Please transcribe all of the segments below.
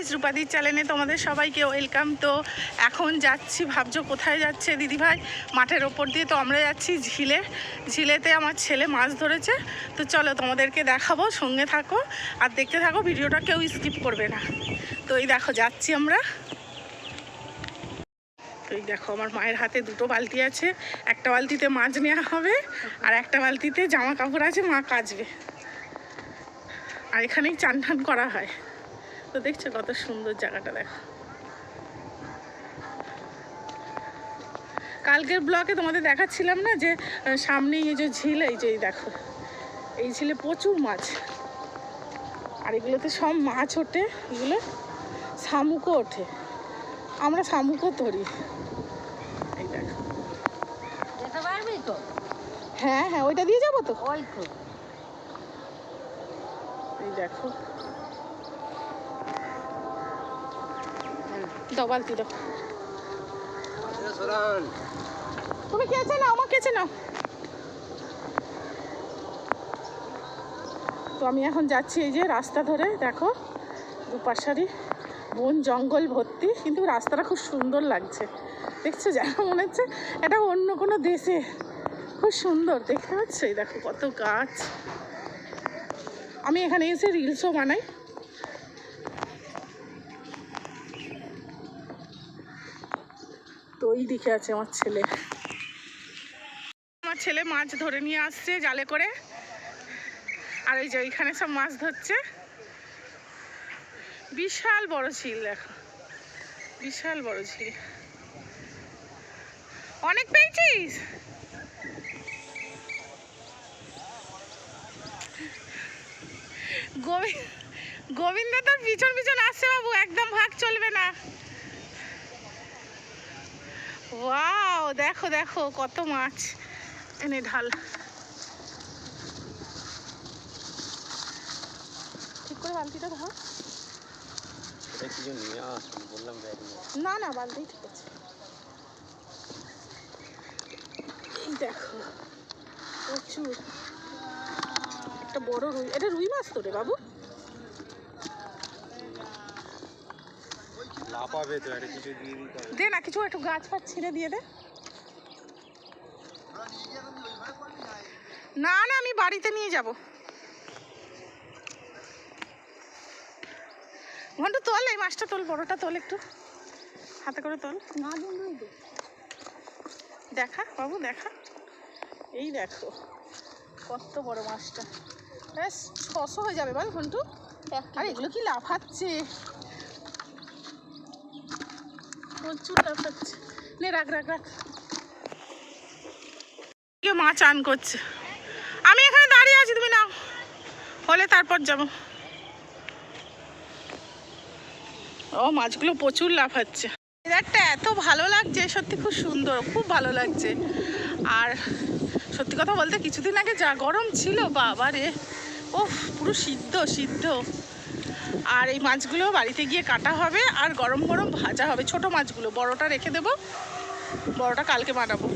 Guys, রূপাদির চ্যানেলে তোমাদের সবাইকে ওয়েলকাম। তো এখন যাচ্ছি, ভাবছো কোথায় যাচ্ছে দিদিভাই? মাঠের ওপর দিয়ে। তো আমরা যাচ্ছি ঝিলেতে আমার ছেলে মাছ ধরেছে। তো চলো তোমাদেরকে দেখাবো, সঙ্গে থাকো আর দেখতে থাকো, ভিডিওটা কেউ স্কিপ করবে না। তো এই দেখো যাচ্ছি আমরা। তো এই দেখো আমার মায়ের হাতে দুটো বালতি আছে, একটা বালতিতে মাছ নেওয়া হবে আর একটা বালতিতে জামা কাপড় আছে, মা কাচবে। আর এখানেই চান টান করা হয়। তো দেখছো কত সুন্দর জায়গাটা, দেখো। কালকের ব্লগে তোমাদের দেখাচ্ছিলাম না যে সামনেই এই যে ঝিল, এই যে দেখো এই ঝিলে প্রচুর মাছ। আর এগুলোতে সব মাছ ওঠে, এগুলো শামুকও ওঠে, আমরা শামুকও ধরি। এই দেখো, হ্যাঁ হ্যাঁ ওইটা দিয়ে যাবো তো। এই দেখো, দাও বালতি দাও। তুমি কেচে নাও, আমার কেচে নাও। তো আমি এখন যাচ্ছি এই যে রাস্তা ধরে, দেখো দুপাশারই বন জঙ্গল ভর্তি, কিন্তু রাস্তাটা খুব সুন্দর লাগছে। দেখছো, যেন মনে হচ্ছে এটা অন্য কোনো দেশে। খুব সুন্দর দেখতে পাচ্ছ, এই দেখো কত গাছ। আমি এখানে এসে রিলসও বানাই। তো ওই দিকে আছে আমার ছেলে মাছ ধরে নিয়ে আসছে জালে করে। আর এই যে ওইখানে সব মাছ ধরছে। বিশাল বড় ঝিল, দেখো বিশাল বড় ঝিল। অনেক পেয়েছিস? গোবিন্দ তোর পিছন পিছন আসছে বাবু, একদম ভাগ চলবে না। ওয়াও, দেখো দেখো কত মাছ। এনে ঢাল, ঠিক করে বালতিটা ধর। না না, বালতি ঠিক আছে। এই দেখো প্রচুর, একটা বড় রুই। এটা রুই মাছ তো রে বাবু? দে না কিছু, একটু গাছ ফাছ ছিঁড়ে দিয়ে দে। না না, আমি বাড়িতে নিয়ে যাব। ঘন্টু তোল, এই মাছটা তোল, বড়টা তোল, একটু হাতে করে তোল। না দেখা বাবু, দেখা। এই দেখো কত বড় মাছটা, ব্যাস 600 হয়ে যাবে বল ঘন্টু। আর এগুলো কি লাফাচ্ছে, প্রচুর লাফাচ্ছে। নে রাখ রাখ রাখ। মাছ আন করছে, আমি এখানে দাঁড়িয়ে আছি, তুমি নাও, হলে তারপর যাব। ও মাছগুলো প্রচুর লাফাচ্ছে। একটা এত ভালো লাগছে, সত্যি খুব সুন্দর, খুব ভালো লাগছে। আর সত্যি কথা বলতে কিছুদিন আগে যা গরম ছিল বাবা রে, ও পুরো সিদ্ধ। আর এই মাছগুলো বাড়িতে গিয়ে কাটা হবে আর গরম গরম ভাজা হবে। ছোট মাছগুলো, বড়টা রেখে দেবো, বড়টা কালকে বানাবো।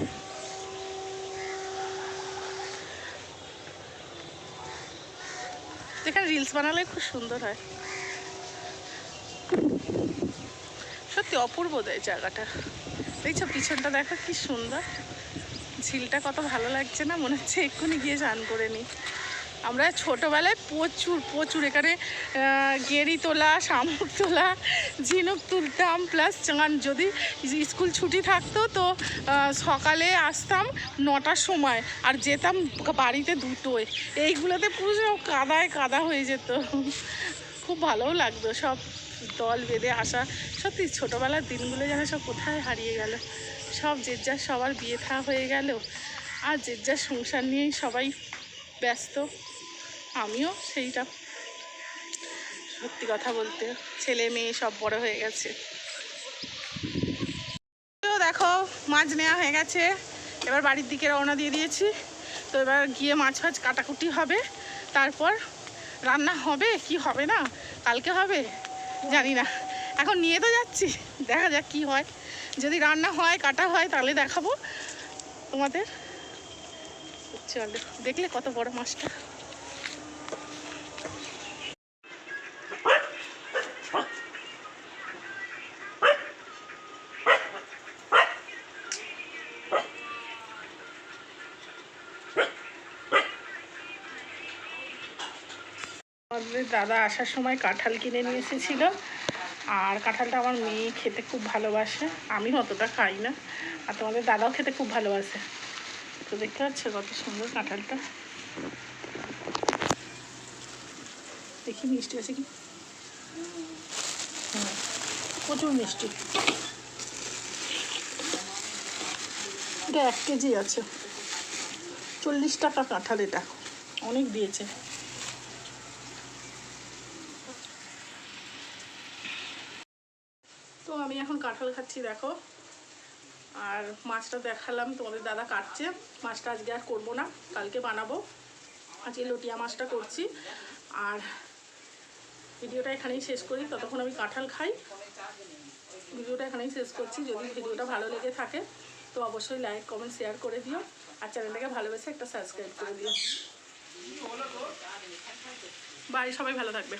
এখানে রিলস বানালে খুব সুন্দর হয়, সত্যি অপূর্ব দেয় জায়গাটা। দেখছো পিছনটা দেখো কি সুন্দর, ঝিলটা কত ভালো লাগছে না? মনে হচ্ছে এক্ষুনি গিয়ে স্নান করে নিই। আমরা ছোটোবেলায় প্রচুর এখানে গেঁড়ি তোলা, শামুক তোলা, ঝিনুক তুলতাম, প্লাস চান। যদি স্কুল ছুটি থাকতো তো সকালে আসতাম 9টার সময় আর যেতাম বাড়িতে 2টোয়। এইগুলোতে পুরো কাদা হয়ে যেত, খুব ভালোও লাগতো। সব দল বেঁধে আসা, সত্যি ছোটোবেলার দিনগুলো যেন সব কোথায় হারিয়ে গেল। সব যে যার সবার বিয়ে থা হয়ে গেল, আর যে যার সংসার নিয়েই সবাই ব্যস্ত। আমিও সেইটা, সত্যি কথা বলতে ছেলে মেয়ে সব বড় হয়ে গেছে। তো দেখো মাছ নেওয়া হয়ে গেছে, এবার বাড়ির দিকে রওনা দিয়ে দিয়েছি। তো এবার গিয়ে মাছ ফাছ কাটাকুটি হবে, তারপর রান্না হবে কি হবে না, কালকে হবে জানি না। এখন নিয়ে তো যাচ্ছি, দেখা যাক কি হয়। যদি রান্না হয়, কাটা হয়, তাহলে দেখাবো তোমাদের। চলো, দেখলে কত বড় মাছটা। তোমাদের দাদা আসার সময় কাঁঠাল কিনে নিয়ে এসেছিল, আর কাঁঠালটা আমার মেয়ে খেতে খুব ভালোবাসে, আমি অতটা খাই না, আর তোমাদের দাদাও খেতে খুব ভালোবাসে। তো দেখতে পাচ্ছ কত সুন্দর কাঁঠালটা, দেখি মিষ্টি আছে কি। প্রচুর মিষ্টি, এটা 1 কেজি আছে, 40 টাকা কাঁঠাল, এটা অনেক দিয়েছে। তো আমি এখন কাঁঠাল খাচ্ছি দেখো, আর মাছটা দেখালাম, তোমাদের দাদা কাটছে মাছটা, আজকে আর করবো না, কালকে বানাবো, আজকে লটিয়া মাছটা করছি। আর ভিডিওটা এখানেই শেষ করি, ততক্ষণ আমি কাঁঠাল খাই। ভিডিওটা এখানেই শেষ করছি, যদি ভিডিওটা ভালো লেগে থাকে তো অবশ্যই লাইক কমেন্ট শেয়ার করে দিও, আর চ্যানেলটাকে ভালোবেসে একটা সাবস্ক্রাইব করে দিও। বাই, সবাই ভালো থাকবে।